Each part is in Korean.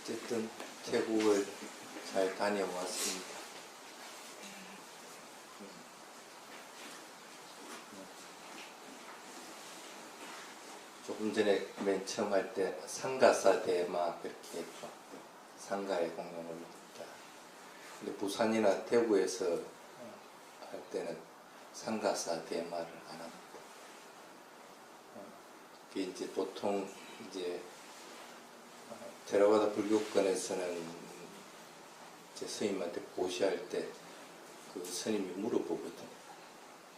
어쨌든 태국을 잘 다녀왔습니다. 조금 전에 맨 처음 할 때 상가사 대마 그렇게 했죠. 상가에 공연을 했다. 근데 부산이나 대구에서 할 때는 상가사 대마를 안 합니다. 그게 이제 보통 이제 테라와다 불교권에서는 이제 스님한테 고시할 때 그 스님이 물어보거든.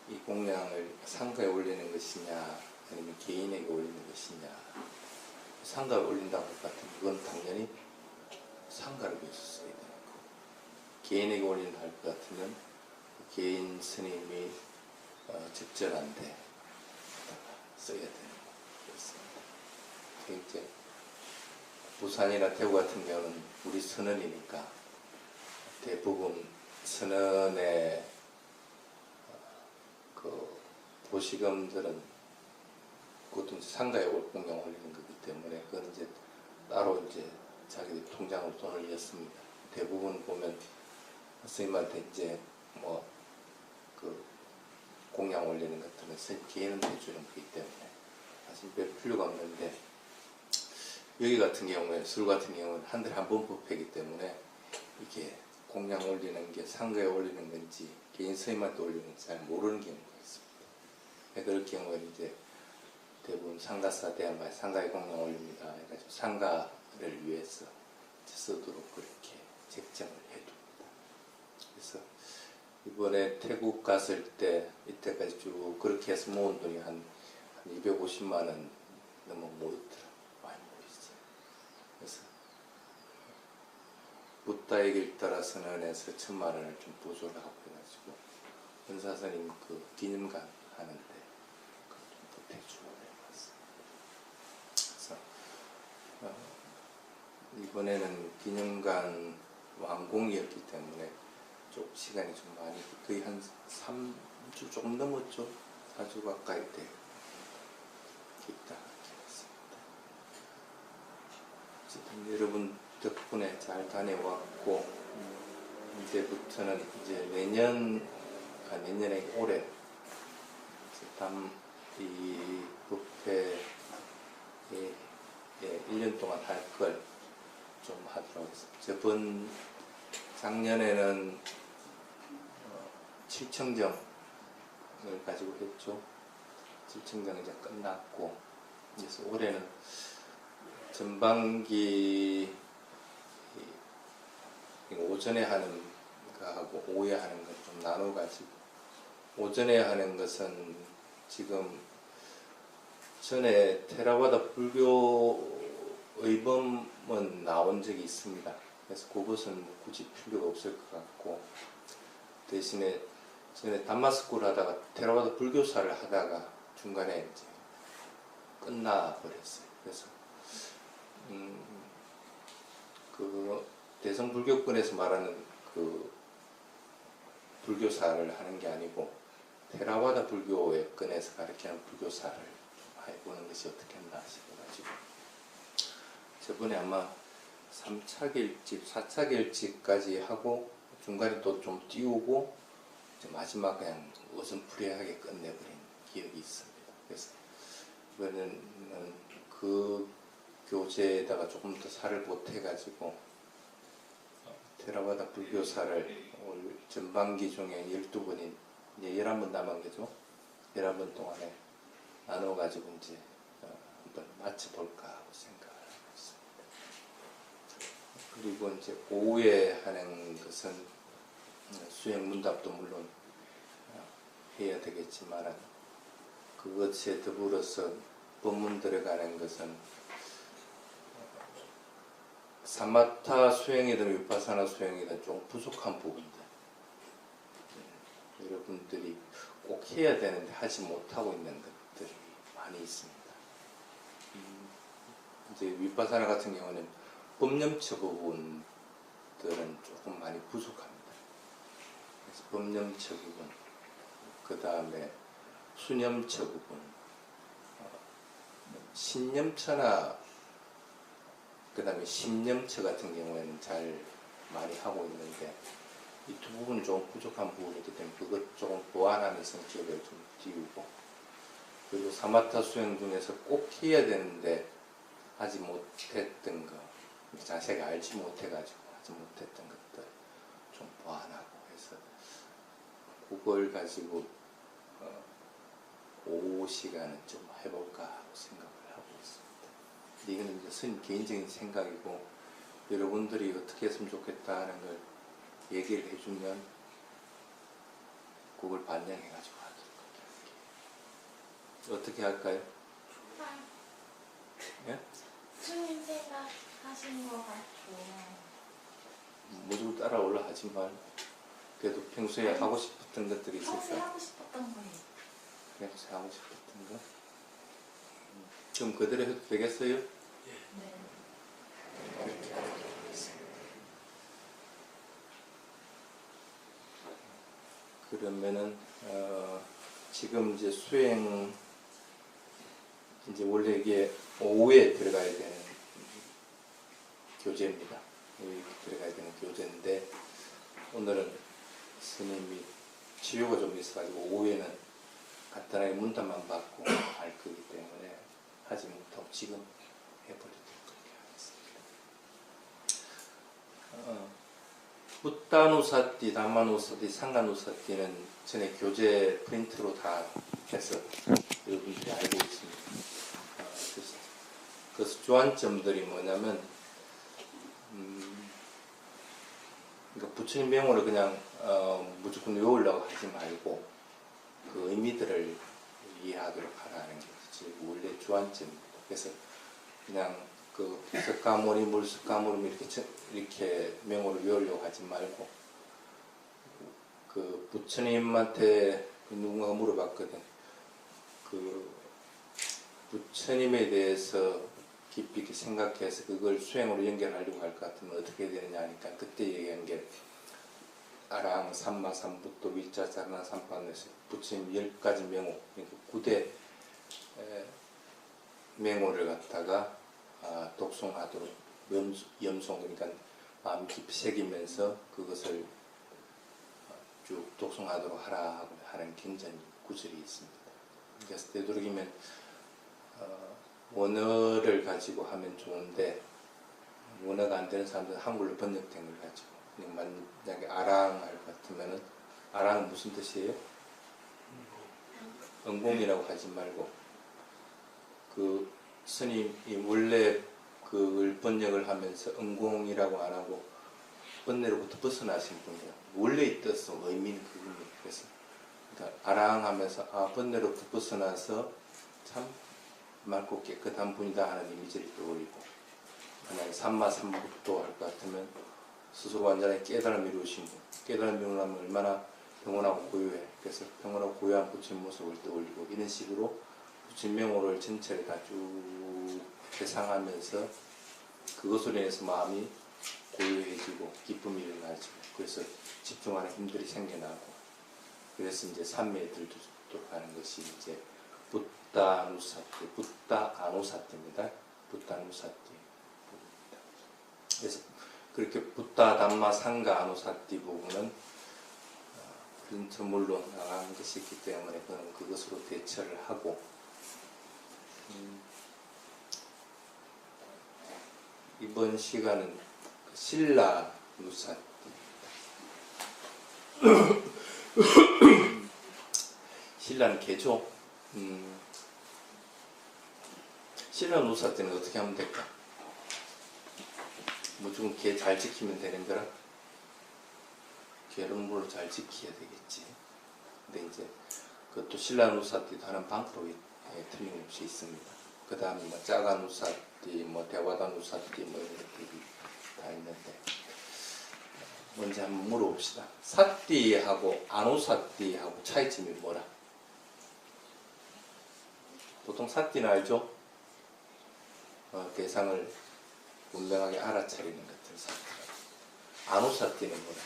이 공양을 상가에 올리는 것이냐 아니면 개인에게 올리는 것이냐. 상가에 올린다고 할 것 같으면 이건 당연히 상가를 위해서 써야 되는 거고, 개인에게 올린다 할 것 같으면 개인 스님이 적절한데 써야 되는 거였습니다. 이제 부산이나 대구 같은 경우는 우리 선언이니까 대부분 선언의 그 보시금들은 그것도 상가에 공양 올리는 거기 때문에 그건 이제 따로 이제 자기들 통장으로 돈을 넣습니다. 대부분 보면 스님한테 이제 뭐 그 공양 올리는 것들은 스님 개인은 해주는 거기 때문에 사실 별 필요가 없는데, 여기 같은 경우에 술 같은 경우는 한 달에 한 번 법회이기 때문에 이게 공양 올리는 게 상가에 올리는 건지 개인 스님한테 올리는 건지 잘 모르는 경우가 있습니다. 그럴 경우에 이제 대부분 상가사 대야마에 상가에 공양 올립니다 해가지고 상가를 위해서 쓰도록 그렇게 책정을 해둡니다. 그래서 이번에 태국 갔을 때 이때까지 쭉 그렇게 해서 모은 돈이 한 250만 원 넘어 모였더라고요. 많이 모였어요. 그래서 부다의 길 따라 선언해서 1000만 원을 좀 보조를 하고 해가지고 은사스님 그 기념관 하는데 좀 보태주고 해봤어요. 그래서 이번에는 기념관 완공이었기 때문에 좀 시간이 좀 많이, 거의 한 3주 조금 넘었죠. 4주 가까이 돼 있다 했습니다. 어쨌든 여러분 덕분에 잘 다녀왔고, 이제부터는 이제 내년에 올해 이 부패에 1년 동안 할 걸 좀 하도록 하겠습니다. 작년에는 칠청정을 가지고 했죠. 칠청정이 이제 끝났고, 그래서 올해는 전반기 오전에 하는 거하고 오후에 하는 걸 좀 나눠가지고, 오전에 하는 것은 지금 전에 테라와다 불교 의범은 나온 적이 있습니다. 그래서 그것은 뭐 굳이 필요가 없을 것 같고, 대신에 전에 담마스쿨 하다가 테라와다 불교사를 하다가 중간에 이제 끝나버렸어요. 그래서 그 대성불교권에서 말하는 그 불교사를 하는 게 아니고 테라와다 불교에 끈에서 가르치는 불교사를 해보는 것이 어떻겠나 싶어가지고, 저번에 아마 3차 결집, 4차 결집까지 하고 중간에 또 좀 띄우고 마지막 그냥 어슴푸레하게 끝내버린 기억이 있습니다. 그래서 이번에는 그 교재에다가 조금 더 살을 보태가지고 테라와다 불교사를 올 전반기 중에 12번인 이제 11번 남은 거죠. 11번 동안에 나눠가지고 이제 한번 맞춰볼까 하고 생각을 하고 있습니다. 그리고 이제 오후에 하는 것은 수행 문답도 물론 해야 되겠지만, 그것에 더불어서 법문 들어가는 것은 사마타 수행이든 위파사나 수행이든 좀 부족한 부분들, 여러분들이 꼭 해야 되는데 하지 못하고 있는 것들이 많이 있습니다. 이제 위파사나 같은 경우는 법념처 부분들은 조금 많이 부족합니다. 그래서 법념처 부분, 그 다음에 수념처 부분, 신념처나 그 다음에 심령처 같은 경우에는 잘 많이 하고 있는데 이 두 부분이 좀 부족한 부분이기 때문에 그것 조금 보완하는 성격을 좀 띄우고, 그리고 사마타 수행 중에서 꼭 해야 되는데 하지 못했던 거, 자세가 알지 못해가지고 하지 못했던 것들 좀 보완하고 해서 그걸 가지고 오후 시간은 좀 해볼까 하고 생각을 하고 있습니다. 이거는 이제 스님 개인적인 생각이고 여러분들이 어떻게 했으면 좋겠다 하는 걸 얘기를 해주면 그걸 반영해가지고 하도록 어떻게 할까요? 예? 스님 생각하신 것 같고 무조건 따라올라 하지 말고 그래도 평소에 하고 싶었던 것들이 있을까? 평소에 하고 싶었던 거예요. 평소에 하고 싶었던 거? 그럼 그대로 해도 되겠어요? 네. 그러면은 지금 이제 수행 이제 원래 이게 오후에 들어가야 되는 교재입니다. 오후에 들어가야 되는 교재인데 오늘은 스님이 치유가 좀 있어가지고 오후에는 간단하게 문답만 받고 할 거기 때문에 하지 못하고 지금 해버리도록 하겠습니다. 붓다누사띠, 담마누사띠, 상가누사띠는 전에 교재 프린트로 다 해서 여러분들이 알고 있습니다. 그래서 주안점들이 뭐냐면 그러니까 부처님 명호를 그냥 무조건 외우려고 하지 말고 그 의미들을 이해하도록 하라는 것이 원래 주안점입니다. 그래서 그냥 그 석가모니 물석가모니 이렇게 명호를 외우려고 하지 말고 그 부처님한테 누군가가 물어봤거든. 그 부처님에 대해서 깊이 있게 생각해서 그걸 수행으로 연결하려고 할 것 같으면 어떻게 되느냐 하니까 그때 얘기한 게 아랑 삼마삼부또 위자자나 삼판에서 부처님 10가지 명호, 그러니까 9대 명호를 갖다가 독송하도록 염송, 그러니까 마음 깊이 새기면서 그것을 쭉 독송하도록 하라 하는 굉장히 구절이 있습니다. 그래서 되도록이면 원어를 가지고 하면 좋은데 원어가 안 되는 사람들은 한글로 번역된 걸 가지고 그냥 만약에 아랑 할 것 같으면은 아랑은 무슨 뜻이에요? 응공이라고 하지 말고 그 스님이 원래 그걸 번역을 하면서 응공이라고 안 하고 번뇌로부터 벗어나신 분이에요. 원래의 뜻은 의미는 그겁니다. 그래서 그러니까 아랑하면서 번뇌로부터 벗어나서 참 맑고 깨끗한 분이다 하는 이미지를 떠올리고, 만약에 삼마삼부토 할 것 같으면 스스로 완전히 깨달음을 이루신 분, 깨달음을 이루려면 얼마나 평온하고 고요해. 그래서 평온하고 고요한 부처님 모습을 떠올리고 이런 식으로 부처님 명호를 전체를 다 쭉 회상하면서 그것으로 인해서 마음이 고요해지고 기쁨이 일어나지고 그래서 집중하는 힘들이 생겨나고 그래서 이제 산매에 들도록 하는 것이 이제 붓다누사띠, 붓다아누사띠입니다. 붓다누사띠 부분입니다. 그래서 그렇게 붓다, 담마, 상가, 아누사띠 부분은 프린트물로 나가는 것이 있기 때문에 그는 그것으로 대처를 하고 이번 시간은 신라 누사띠 신라는 개죠. 신라 누사띠는 어떻게 하면 될까? 무조건 개 잘 지키면 되는 거라? 개론물로 잘 지켜야 되겠지. 근데 이제 그것도 신라 누사띠도 하는 방법이 틀림없이 있습니다. 그 다음에 뭐 짜가 누사띠, 뭐 대화다 누사띠 뭐 이런 것들이 다 있는데 먼저 한번 물어봅시다. 사띠하고 아누사띠하고 차이점이 뭐라? 보통 사띠는 알죠? 대상을 분명하게 알아차리는 것들 사띠. 아누사띠는 뭐라?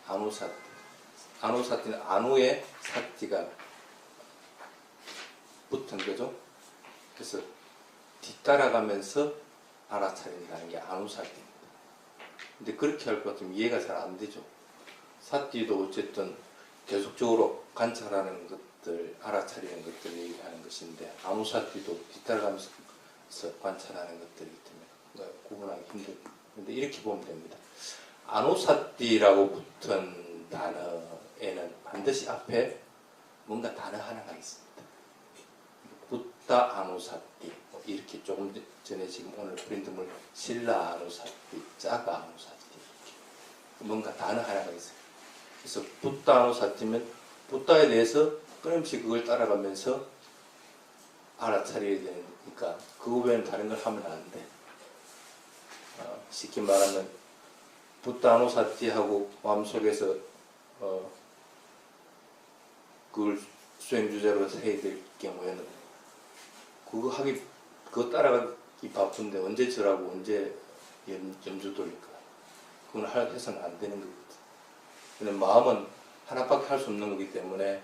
아누사띠. 아누사띠는 아누에 사띠가 붙은 거죠. 그래서 뒤따라가면서 알아차린다는 게 안우사띠입니다. 근데 그렇게 할 것 같으면 이해가 잘 안 되죠. 사띠도 어쨌든 계속적으로 관찰하는 것들, 알아차리는 것들을 얘기하는 것인데 안우사띠도 뒤따라가면서 관찰하는 것들이기 때문에 구분하기 힘듭니다. 근데 이렇게 보면 됩니다. 안우사띠라고 붙은 단어에는 반드시 앞에 뭔가 단어 하나가 있습니다. 붓다 아누사띠 이렇게 조금 전에 지금 오늘 프린트물 신라 아누사띠, 짜가 아누사띠 뭔가 단어 하나가 있어요. 그래서 붓다 아누사띠면 붓다에 대해서 끊임없이 그걸 따라가면서 알아차려야 되니까 그거 외에는 다른 걸 하면 안 돼. 쉽게 말하면 붓다 아누사띠하고 마음속에서 그걸 수행 주제로 해야 될 경우에는 그거 따라가기 바쁜데 언제 절하고 언제 염주 돌릴 거야. 그건 해서는 안 되는 거거든. 근데 마음은 하나밖에 할 수 없는 거기 때문에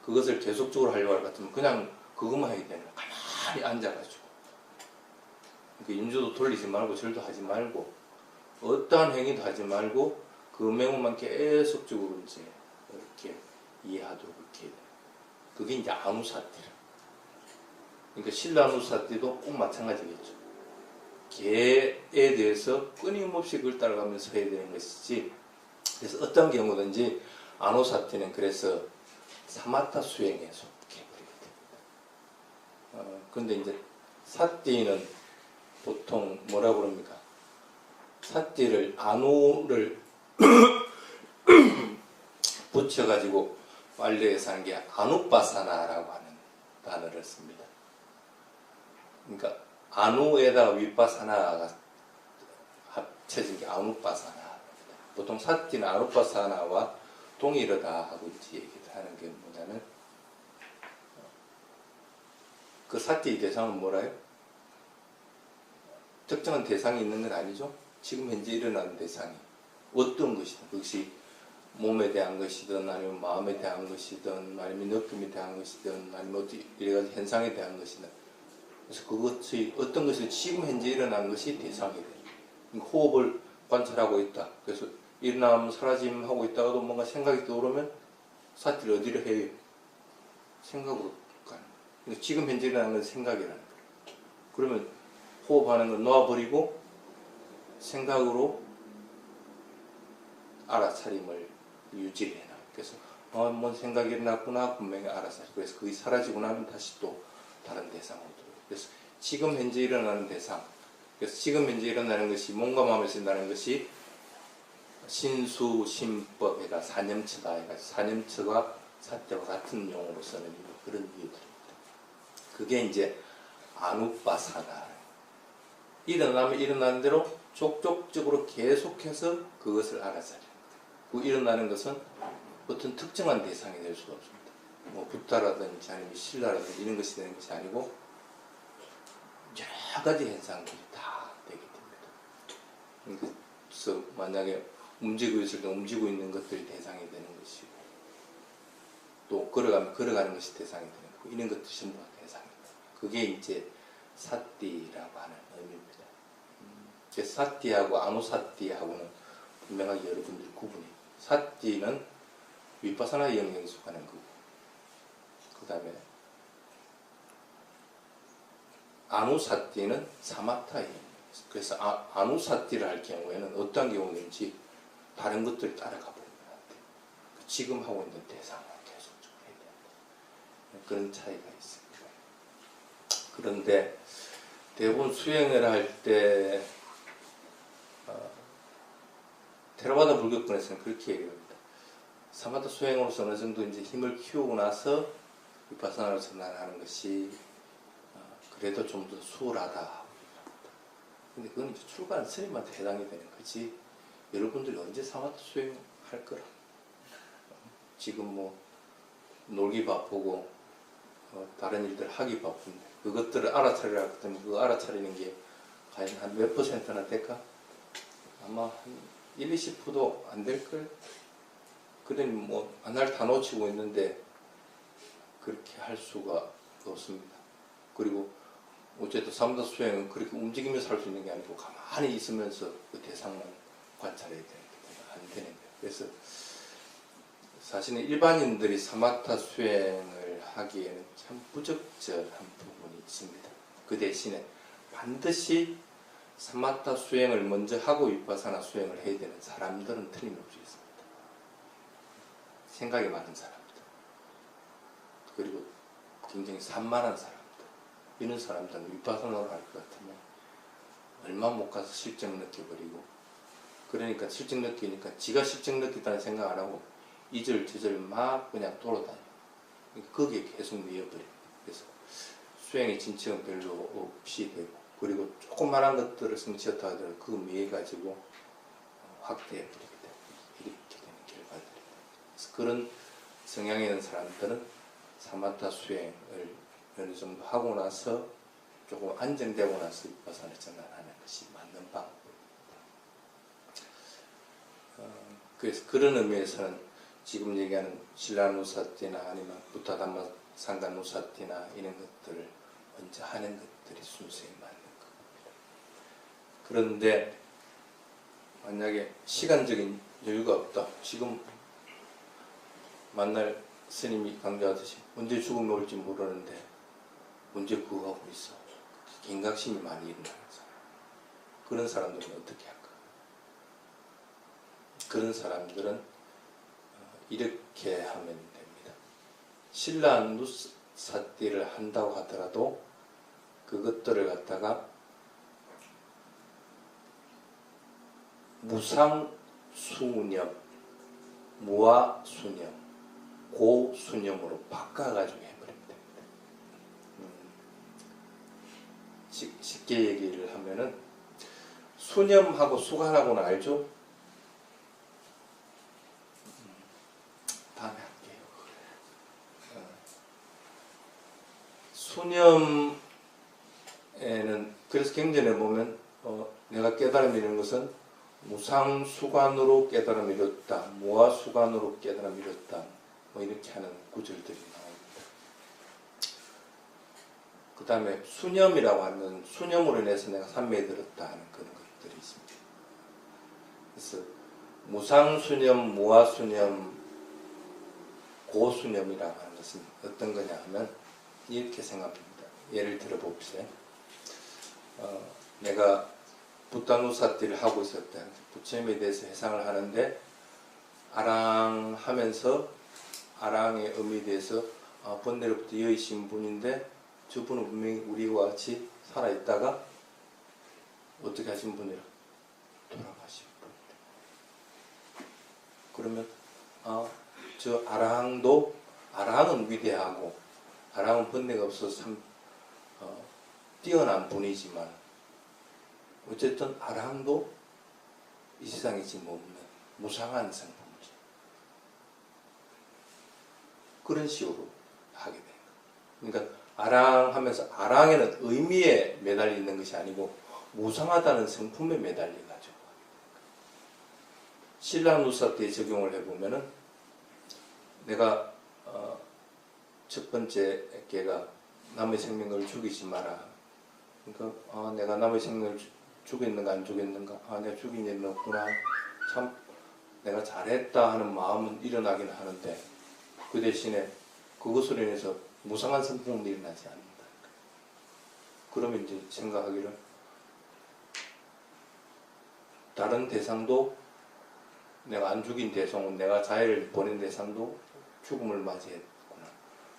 그것을 계속적으로 하려고 할 것 같으면 그냥 그것만 하게 되는 거야. 가만히 앉아가지고. 그러니까 염주도 돌리지 말고 절도 하지 말고 어떠한 행위도 하지 말고 그 명호만 계속적으로 이제 이렇게 이해하도록 이렇게 해야 돼. 그게 이제 아누사띠라. 그러니까 신라 아누사띠도 꼭 마찬가지겠죠. 개에 대해서 끊임없이 그걸 따라가면서 해야 되는 것이지. 그래서 어떤 경우든지 아누사띠는 그래서 사마타 수행에 속해버리게 됩니다. 근데 이제 사띠는 보통 뭐라고 그럽니까? 사띠를 아누를 붙여가지고 빨래에서 하는 게 아누빠사나라고 하는 단어를 씁니다. 그러니까 아누에다가 윗바사나가 합쳐진 게 아누빠사나. 보통 사띠는 아누빠사나와 동일하다 하고 이제 얘기를 하는 게 뭐냐면 그 사띠의 대상은 뭐라요? 특정한 대상이 있는 건 아니죠. 지금 현재 일어나는 대상이 어떤 것이든 그것이 몸에 대한 것이든 아니면 마음에 대한 것이든 아니면 느낌에 대한 것이든 아니면 어떤 여러 가지 현상에 대한 것이든 그래서 그것이 어떤 것이 지금 현재 일어나는 것이 대상이 돼요. 호흡을 관찰하고 있다. 그래서 일어나면 사라짐 하고 있다가도 뭔가 생각이 떠오르면 사티를 어디로 해요? 생각으로 가는 거예요. 지금 현재 일어나는 건 생각이라는 거예요. 그러면 호흡하는 걸 놓아버리고 생각으로 알아차림을 유지를 해놔. 그래서 뭔 생각이 일어났구나 분명히 알아서. 그래서 그게 사라지고 나면 다시 또 다른 대상으로 들어요. 그래서 지금 현재 일어나는 대상. 그래서 지금 현재 일어나는 것이 몸과 마음에 쓴다는 것이 신수신법에가 사념처다 해가지고 사념처가 사태와 같은 용어로 쓰는 그런 이유들입니다. 그게 이제 아누빠사나. 일어나면 일어나는 대로 족족적으로 계속해서 그것을 알아차려. 그 일어나는 것은 어떤 특정한 대상이 될 수가 없습니다. 뭐 붓다라든지 아니면 신라라든지 이런 것이 되는 것이 아니고 여러 가지 현상들이 다 되게 됩니다. 그래서 만약에 움직이고 있을 때 움직이고 있는 것들이 대상이 되는 것이고 또 걸어가면 걸어가는 것이 대상이 되는 거고 이런 것들이 전부 다 대상입니다. 그게 이제 사띠라고 하는 의미입니다. 그래서 사띠하고 아누사띠하고는 분명하게 여러분들이 구분해요. 사띠는 윗바사나 영역에 속하는 거고 그 다음에 아누사띠는 사마타의 영역. 그래서 아누사띠를 할 경우에는 어떤 경우든지 다른 것들이 따라가 버리면 안 돼요. 지금 하고 있는 대상을 계속적으로 해야 됩니다. 그런 차이가 있습니다. 그런데 대부분 수행을 할 때 테라바다 불교권에서는 그렇게 얘기합니다. 사마타 수행으로서 어느 정도 이제 힘을 키우고 나서 위파사나를 전환하는 것이 그래도 좀 더 수월하다. 근데 그건 이제 출가한 스님한테 해당이 되는 거지. 여러분들이 언제 사마타 수행할 거라. 지금 뭐 놀기 바쁘고 다른 일들 하기 바쁜데 그것들을 알아차리라 했더니 그거 알아차리는 게 과연 한 몇 %나 될까? 아마 한 1, 20%도 안 될걸? 그러니 뭐 하나를 다 놓치고 있는데 그렇게 할 수가 없습니다. 그리고 어쨌든 사마타 수행은 그렇게 움직이면서 할 수 있는 게 아니고 가만히 있으면서 그 대상만 관찰해야 되는 게 안 되는 거예요. 그래서 사실은 일반인들이 사마타 수행을 하기에는 참 부적절한 부분이 있습니다. 그 대신에 반드시 사마타 수행을 먼저 하고 위파사나 수행을 해야 되는 사람들은 틀림없이 있습니다. 생각이 많은 사람들, 그리고 굉장히 산만한 사람들, 이런 사람들은 위파사나를 할 것 같으면 얼마 못 가서 실증 느껴버리고, 그러니까 실증 느끼니까 지가 실증 느꼈다는 생각 안 하고 이절저절 막 그냥 돌아다녀요. 거기에 계속 미어버려요. 그래서 수행의 진척은 별로 없이 되고, 그리고 조그만한 것들을 성취했다 하더라도 그거 미해가지고 확대해버리게 되고, 이렇게 되는 결과들입니다. 그래서 그런 성향이 있는 사람들은 사마타 수행을 어느 정도 하고 나서 조금 안정되고 나서 위파사나 전환하는 것이 맞는 방법입니다. 그래서 그런 의미에서는 지금 얘기하는 신라누사티나 아니면 부타담마 상가누사티나 이런 것들을 먼저 하는 것들이 순서에 맞는 겁니다. 그런데 만약에 시간적인 여유가 없다. 지금 만날 스님이 강조하듯이 언제 죽음이 올지 모르는데 언제 그거 하고 있어. 경각심이 많이 일어나는 사람. 그런 사람들은 어떻게 할까? 그런 사람들은 이렇게 하면 됩니다. 신라누사티를 한다고 하더라도 그것들을 갖다가 무상수념, 무아수념, 고수념으로 바꿔가지고 해버리면 됩니다. 쉽게 얘기를 하면은 수념하고 수관하고는 알죠? 다음에 할게요. 수념에는 그래서 경전에 보면 내가 깨달음이 이런 것은 무상수관으로 깨달음이 이뤘다, 무아수관으로 깨달음이 이뤘다, 뭐 이렇게 하는 구절들이 나옵니다. 그 다음에 수념이라고 하는 수념으로 인해서 내가 삼매에 들었다 하는 그런 것들이 있습니다. 그래서 무상수념, 무아수념, 고수념이라고 하는 것은 어떤 거냐 하면 이렇게 생각합니다. 예를 들어 봅시다. 내가 부타누사티를 하고 있었다. 부처님에 대해서 해상을 하는데 아랑하면서 아랑의 의미에 대해서 번뇌로부터 여의신 분인데 저분은 분명히 우리와 같이 살아있다가 어떻게 하신 분이라 돌아가신 분이라. 그러면 저 아랑도 아랑은 위대하고 아랑은 번뇌가 없어서 참 뛰어난 분이지만 어쨌든 아랑도 이 세상에 지금 없는 무상한 성품이죠. 그런 식으로 하게 돼요. 그러니까 아랑하면서 아랑에는 의미에 매달려 있는 것이 아니고 무상하다는 성품에 매달려가지고 신라누사티에 적용을 해보면은 내가 첫 번째 개가 남의 생명을 죽이지 마라. 그러니까 내가 남의 생명을 죽였는가 안 죽였는가, 내가 죽인 일은 없구나, 참 내가 잘했다 하는 마음은 일어나기는 하는데 그 대신에 그것으로 인해서 무상한 성품은 일어나지 않는다. 그러면 이제 생각하기를 다른 대상도 내가 안 죽인 대상은 내가 자해를 보낸 대상도 죽음을 맞이했구나.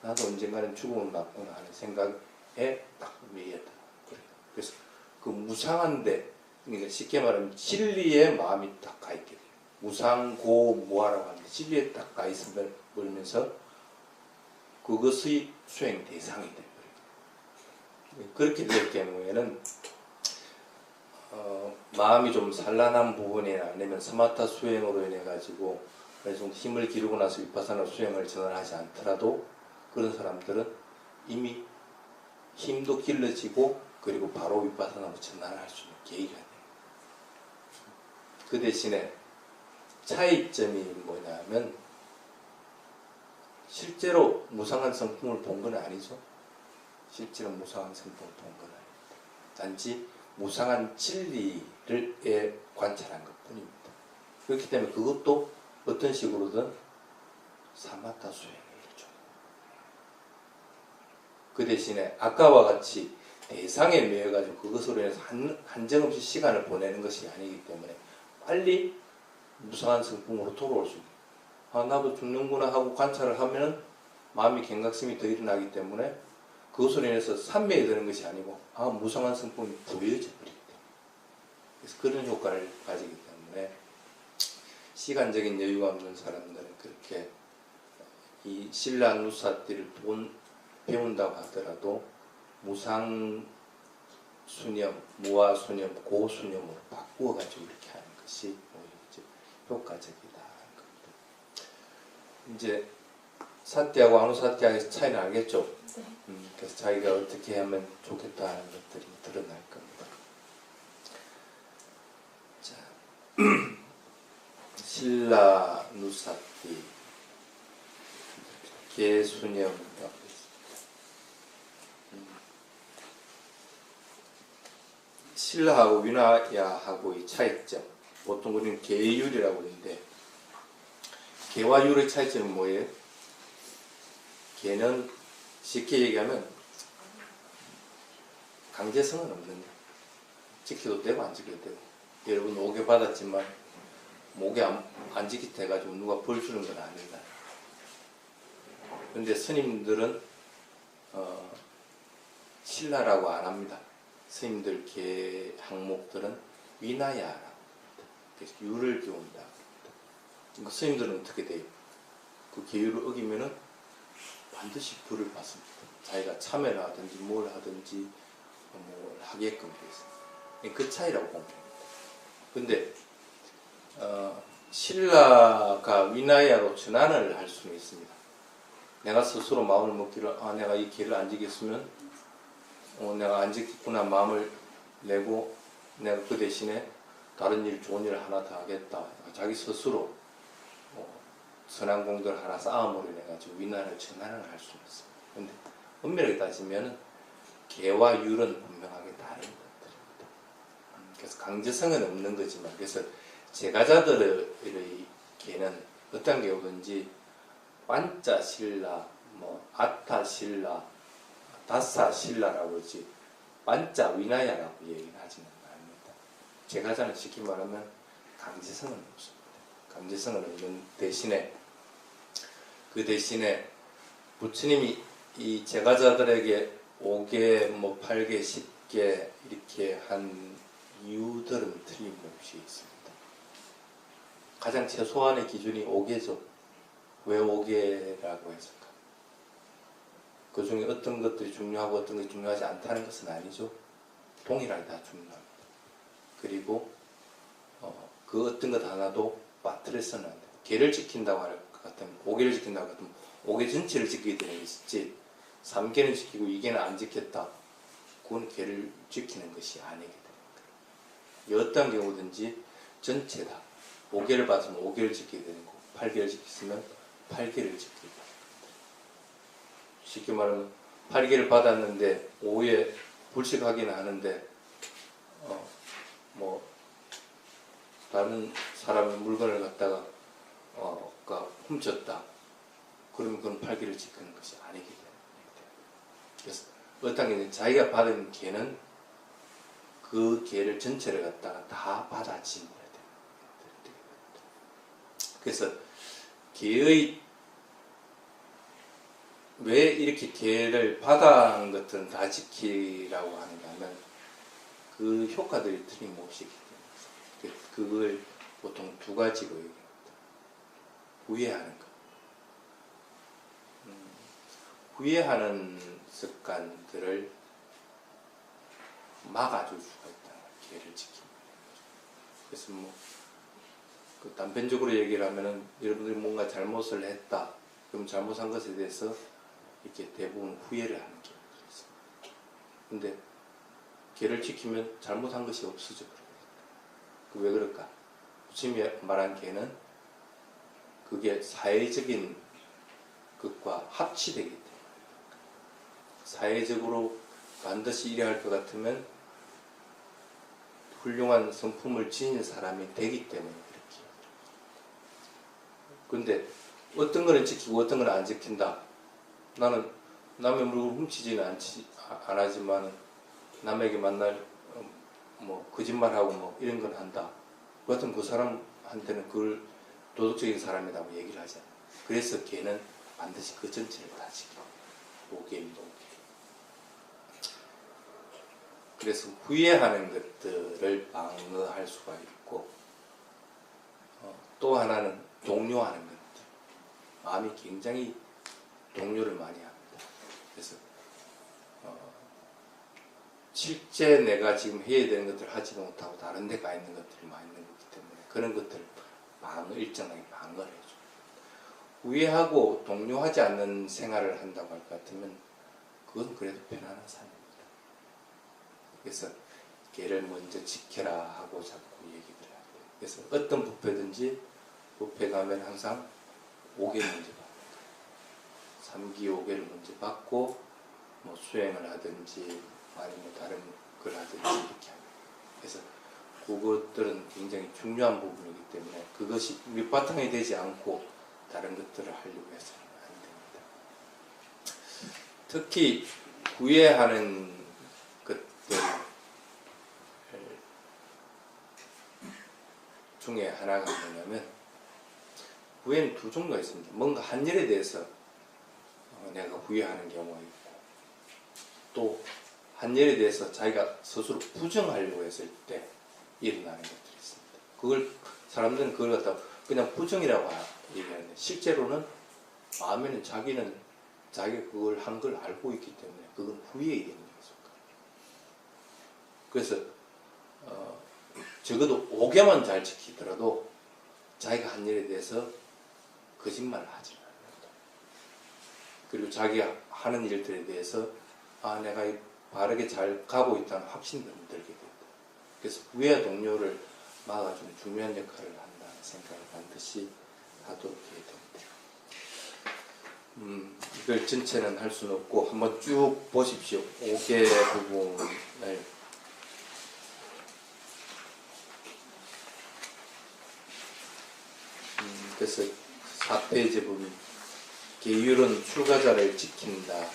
나도 언젠가는 죽음을 맞구나 하는 생각에 딱 매였다. 그래서 그 무상한데, 그러니까 쉽게 말하면 진리에 마음이 딱 가 있게 돼요. 무상고무아라고 하는데 진리에 딱 가 있으면 버리면서 그것의 수행 대상이 돼버려요. 그렇게 될 경우에는 마음이 좀 산란한 부분이나 아니면 스마타 수행으로 인해 가지고 좀 힘을 기르고 나서 위파사나 수행을 전환하지 않더라도 그런 사람들은 이미 힘도 길러지고 그리고 바로 위파사나로 전환할 수 있는 계기가 돼요. 그 대신에 차이점이 뭐냐면 실제로 무상한 성품을 본 건 아니죠. 실제로 무상한 성품을 본 건 아니에요. 단지 무상한 진리를 관찰한 것 뿐입니다. 그렇기 때문에 그것도 어떤 식으로든 사마타 수행을 해줘. 그 대신에 아까와 같이 대상에 매여가지고 그것으로 인해서 한정없이 시간을 보내는 것이 아니기 때문에 빨리 무상한 성품으로 돌아올 수 있는. 아, 나도 죽는구나 하고 관찰을 하면 마음이 경각심이 더 일어나기 때문에 그것으로 인해서 산매에 드는 것이 아니고 아, 무상한 성품이 부여져 버리기 때문에. 그래서 그런 효과를 가지기 때문에 시간적인 여유가 없는 사람들은 그렇게 이 신라 누사띠를 배운다고 하더라도 무상 수념, 무아 수념, 고 수념으로 바꾸어가지고 이렇게 하는 것이 오히려 이제 효과적이다 하는 겁니다. 이제 사띠하고 아누사띠하고의 차이는 알겠죠? 네. 그래서 자기가 어떻게 하면 좋겠다 하는 것들이 드러날 겁니다. 자, 신라 누사띠 개수념이라고 있습니다. 신라하고 위나야하고의 차이점, 보통 우리는 개율이라고 하는데 개와 율의 차이점은 뭐예요? 개는 쉽게 얘기하면 강제성은 없는 거예요. 지켜도 되고 안 지켜도 되고. 여러분 옥에 받았지만 목에 안 지키게 해가지고 누가 벌 주는 건 아니다. 그런데 스님들은 신라라고 안 합니다. 스님들 개 항목들은 위나야라고 합니다. 그래서 율을 배운다. 그러니까 스님들은 어떻게 돼요? 그 계율을 어기면은 반드시 불을 받습니다. 자기가 참회를 하든지 뭘 하든지 뭘 하게끔 되어 있습니다. 그 차이라고 보면 됩니다. 근데 신라가 위나야로 전환을 할 수는 있습니다. 내가 스스로 마음을 먹기를 내가 이 길을 안 지켰으면 내가 안 지켰구나 마음을 내고 내가 그 대신에 다른 일 좋은 일을 하나 더 하겠다. 자기 스스로 선한 공덕을 하나 쌓음으로 인해 가지고 위나를 전환을 할 수는 있습니다. 근데 엄밀하게 따지면 개와 율은 분명하게 다른 것들입니다. 그래서 강제성은 없는 거지만 그래서 제가자들의 개는 어떤 경우든지 반자신라, 아타신라, 다사신라라고 하지 반자 위나야라고 얘기는 하지는 않습니다. 제가자는 쉽게 말하면 강제성은 없습니다. 강제성은 없는 대신에 그 대신에 부처님이 이 제가자들에게 5개, 8개, 10개 이렇게 한 이유들은 틀림없이 있습니다. 가장 최소한의 기준이 5개죠. 왜 5개라고 했을까? 그 중에 어떤 것들이 중요하고 어떤 것이 중요하지 않다는 것은 아니죠. 동일하게 다 중요합니다. 그리고 그 어떤 것 하나도 빠뜨려서는 안 돼요. 개를 지킨다고 할 것 같으면 5개를 지킨다고 할 것 같으면 5개 전체를 지키게 되는 것이지 3개는 지키고 2개는 안 지켰다. 그건 개를 지키는 것이 아니게 됩니다. 어떤 경우든지 전체 다 5개를 받으면 5개를 지키게 되는 거고 8개를 지켰으면 8개를 지키게 됩니다. 쉽게 말하면 8개를 받았는데 오후에 불식하기는 하는데 다른 사람의 물건을 갖다가 훔쳤다. 그러면 그건 8개를 지키는 것이 아니게 됩니다. 그래서 어떤 게 자기가 받은 개는 그 개를 전체를 갖다가 다 받아지는 거예요. 그래서 개의 왜 이렇게 개를 받아온 것들은 다 지키라고 하는가 하면 그 효과들이 틀림없이 있기 때문에 그걸 보통 두 가지로 얘기합니다. 후회하는 것. 후회하는 습관들을 막아줄 수가 있다는 거예요. 개를 지키는 거죠. 그래서 그 단편적으로 얘기를 하면은 여러분들이 뭔가 잘못을 했다. 그럼 잘못한 것에 대해서 이렇게 대부분 후회를 하는 경우가 있습니다. 근데 개를 지키면 잘못한 것이 없어져 버려요. 왜 그럴까? 부처님이 말한 개는 그게 사회적인 것과 합치되기 때문에 사회적으로 반드시 이래야 할 것 같으면 훌륭한 성품을 지닌 사람이 되기 때문에 그렇게. 근데 어떤 거는 지키고 어떤 거는 안 지킨다. 나는 남의 물건을 훔치지는 안 하지만 남에게 만날 뭐 거짓말하고 뭐 이런 건 한다. 그렇다면 그 사람한테는 그걸 도덕적인 사람이라고 얘기를 하잖아. 그래서 걔는 반드시 그 전체를 다 지켜. 오개입니다. 그래서 후회하는 것들을 방어할 수가 있고, 또 하나는 동요하는 것들. 마음이 굉장히 동요를 많이 합니다. 그래서 실제 내가 지금 해야 되는 것들을 하지 못하고 다른 데 가 있는 것들이 많이 있는 거기 때문에 그런 것들을 일정하게 방어를 해줘. 후회하고 동요하지 않는 생활을 한다고 할 것 같으면 그건 그래도 편안한 삶입니다. 그래서 걔를 먼저 지켜라 하고 자꾸 얘기를 해요. 그래서 어떤 부패든지 부패 가면 항상 5개 먼저 받습니다. 3기 5개를 먼저 받고 뭐 수행을 하든지 아니면 다른 걸 하든지 이렇게 합니다. 그래서 그것들은 굉장히 중요한 부분이기 때문에 그것이 밑바탕이 되지 않고 다른 것들을 하려고 해서는 안 됩니다. 특히 후회하는 것들 중에 하나가 뭐냐면 후회는 두 종류가 있습니다. 뭔가 한 일에 대해서 내가 후회하는 경우가 있고 또 한 일에 대해서 자기가 스스로 부정하려고 했을 때 일어나는 것들이 있습니다. 그걸 사람들은 그걸 갖다 그냥 부정이라고 얘기하는데 실제로는 마음에는 자기가 그걸 한 걸 알고 있기 때문에 그건 후회의 영역에 속합니다. 그래서 적어도 5개만 잘 지키더라도 자기가 한 일에 대해서 거짓말을 하지 않는다. 그리고 자기가 하는 일들에 대해서 내가 바르게 잘 가고 있다는 확신을 들게 된다. 그래서 후회와 동요를 막아주는 중요한 역할을 한다는 생각을 반드시 하도록 해야 됩니다. 이걸 전체는 할 수는 없고 한번 쭉 보십시오. 5개 부분을 그래서 4페이지 보면 계율은 출가자를 지킨다.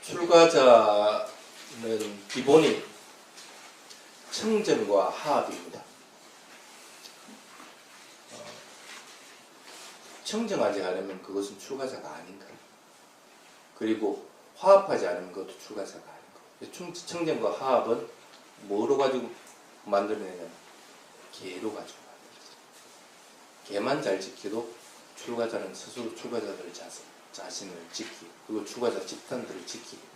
출가자는 기본이 청정과 하합입니다. 청정하지 않으면 그것은 출가자가 아닌 거예요. 그리고 화합하지 않으면 그것도 출가자가 아닌 거예요. 청정과 화합은 뭐로 가지고 만들어내냐면 계로 가지고 만들어져요. 계만 잘 지켜도 출가자는 스스로 출가자들 자신을 지키고 그리고 출가자 집단들을 지키고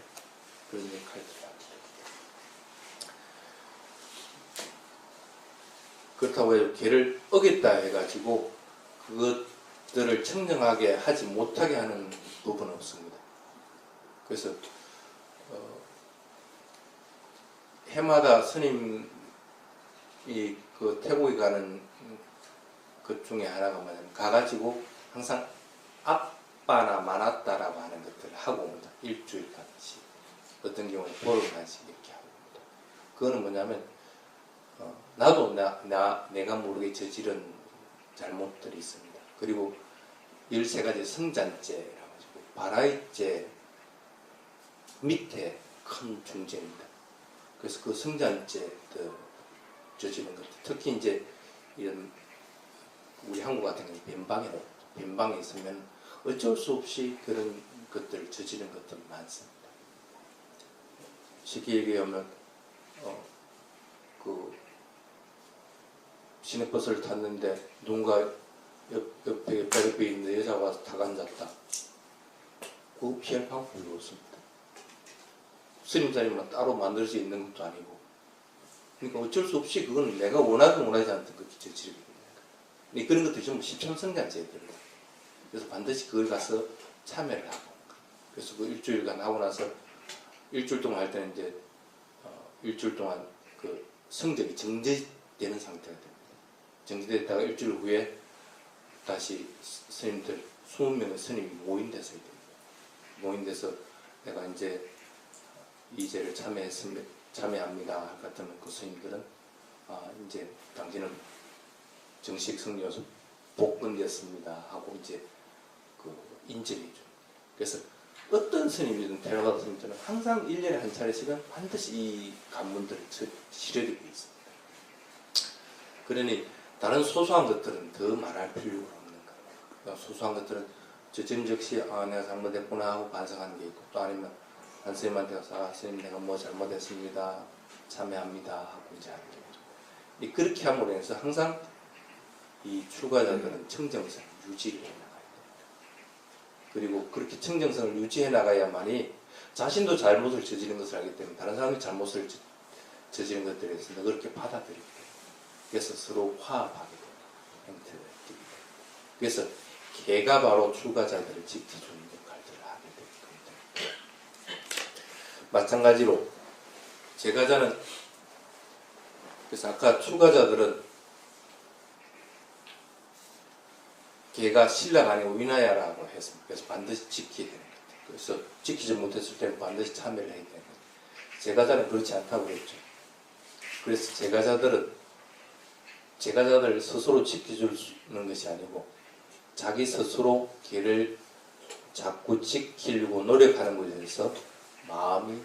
그런 역할들을 하게 됩니다. 그렇다고 해서 계를 어겼다 해가지고 그것들을 청정하게 하지 못하게 하는 부분은 없습니다. 그래서 해마다 스님이 그 태국에 가는 것 중에 하나가 뭐냐면 가가지고 항상 아빠나 마나따라고 하는 것들을 하고 옵니다. 일주일간씩 어떤 경우는 보름간씩 이렇게 하고 옵니다. 그거는 뭐냐면 나도 내가 모르게 저지른 잘못들이 있습니다. 그리고 13가지 성잔죄라고 가지고 바라이죄 밑에 큰 중죄입니다. 그래서 그 성잔죄들 저지른 것들 특히 이제 이런 우리 한국 같은 경우는 변방에 있으면 어쩔 수 없이 그런 것들을 저지른 것들 많습니다. 쉽게 얘기하면 그 시내버스를 탔는데 누군가 옆에 옆에 있는데 여자가 와서 탁 앉았다. 그거 피할 방법이 없습니다. 스님자리만 따로 만들 수 있는 것도 아니고 그러니까 어쩔 수 없이 그건 내가 원하든 원하지 않든 그렇게 저지르게 됩니다. 그런 것들이 전부 십천성잔죄들이에요. 그래서 반드시 그걸 가서 참여를 하고 그래서 그 일주일간 하고 나서 일주일 동안 할 때는 이제 일주일 동안 그 성적이 정제되는 상태가 됩니다. 정제됐다가 일주일 후에 다시 스님들 20명의 스님이 모인돼서 모인돼서 내가 이제 이제를 참여합니다 할 같으면 그 스님들은 이제 당신은 정식 성녀 복권되었습니다 하고 이제 그 인정해줘. 그래서 어떤 스님이든 데려가던 스님들은 항상 1년에 한 차례씩은 반드시 이 관문들을 치러리고 있습니다. 그러니 다른 소소한 것들은 더 말할 필요가 없는 거예요. 소소한 것들은 저점즉시 내가 잘못했구나 하고 반성하는 게 있고, 또 아니면 한 스님한테 가서 스님 내가 뭐 잘못했습니다 참여합니다 하고 이제 하는 게 있죠. 그렇게 함으로 해서 항상 이 출가자들은 청정성을 유지해 나가야 됩니다. 그리고 그렇게 청정성을 유지해 나가야만이 자신도 잘못을 저지른 것을 알기 때문에 다른 사람이 잘못을 저지른 것들에 대해서 그렇게 받아들이게 돼요. 그래서 서로 화합하게 되는 형태를 띠게 돼요. 그래서 개가 바로 출가자들을 지켜주는 역할들을 하게 되는 겁니다. 마찬가지로 제가자는, 그래서 아까 출가자들은 개가 신라가 아니고 위나야라고 했습니다. 그래서 반드시 지켜야 되는 거예요. 그래서 지키지 못했을 때는 반드시 참여를 해야 되는 거예요. 제가자는 그렇지 않다고 그랬죠. 그래서 제가자들 스스로 지켜주는 것이 아니고 자기 스스로 개를 자꾸 지키려고 노력하는 것에 대해서 마음이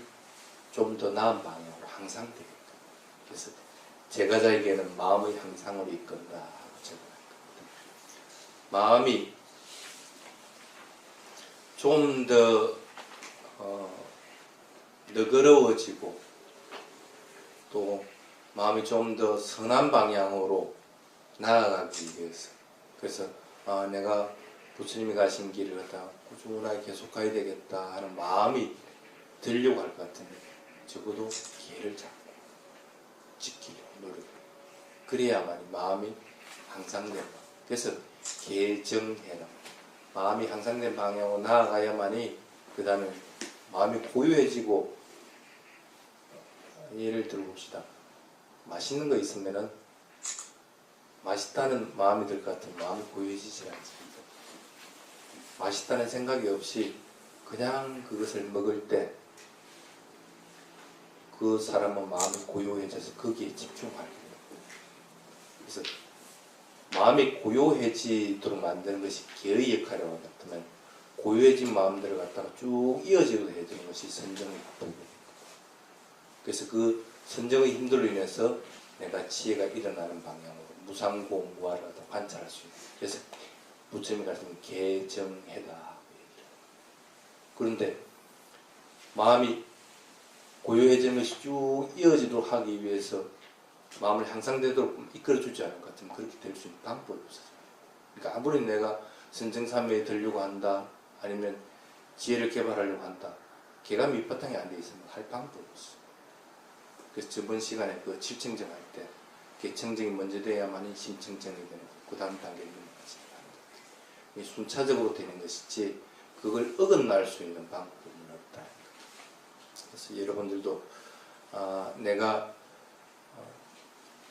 좀 더 나은 방향으로 항상 됩니다. 그래서 제가자에게는 마음의 향상으로 이끈다 하고 적어놓은 겁니다. 마음이 좀 더 너그러워지고 또 마음이 좀 더 선한 방향으로 나아가기 위해서, 그래서 내가 부처님이 가신 길을 갖다가 꾸준하게 계속 가야 되겠다 하는 마음이 들려고 할 것 같으면 적어도 기회를 잡고 지키려고 노력해요. 그래야만이 마음이 향상된다. 그래서 개정해라. 마음이 향상된 방향으로 나아가야만이 그 다음에 마음이 고요해지고, 예를 들어 봅시다. 맛있는 거 있으면은 맛있다는 마음이 들 것 같으면 마음이 고요해지지 않습니다. 맛있다는 생각이 없이 그냥 그것을 먹을 때 그 사람은 마음이 고요해져서 거기에 집중하게 돼요. 그래서 마음이 고요해지도록 만드는 것이 개의 역할이라고 같으면 고요해진 마음들을 갖다가 쭉 이어지도록 해주는 것이 선정의 부분입니다. 그래서 그 선정의 힘들로 인해서 내가 지혜가 일어나는 방향으로 무상고 무아를 관찰할 수 있는, 그래서 부처님이 가르치는 개정해다. 그런데 마음이 고요해지는 것이 쭉 이어지도록 하기 위해서 마음을 향상되도록 이끌어주지 않을 것 같으면 그렇게 될 수 있는 방법이 없어요. 그러니까 아무리 내가 선정삼매에 들려고 한다, 아니면 지혜를 개발하려고 한다, 개가 밑바탕이 안 돼 있으면 할 방법이 없어요. 그래서 저번 시간에 그 칠청정 할 때 개청정이 먼저 돼야만이 심청정이 되는, 그 다음 단계를 넘어가지 않는, 순차적으로 되는 것이지 그걸 어긋날 수 있는 방법은 없다. 그래서 여러분들도 내가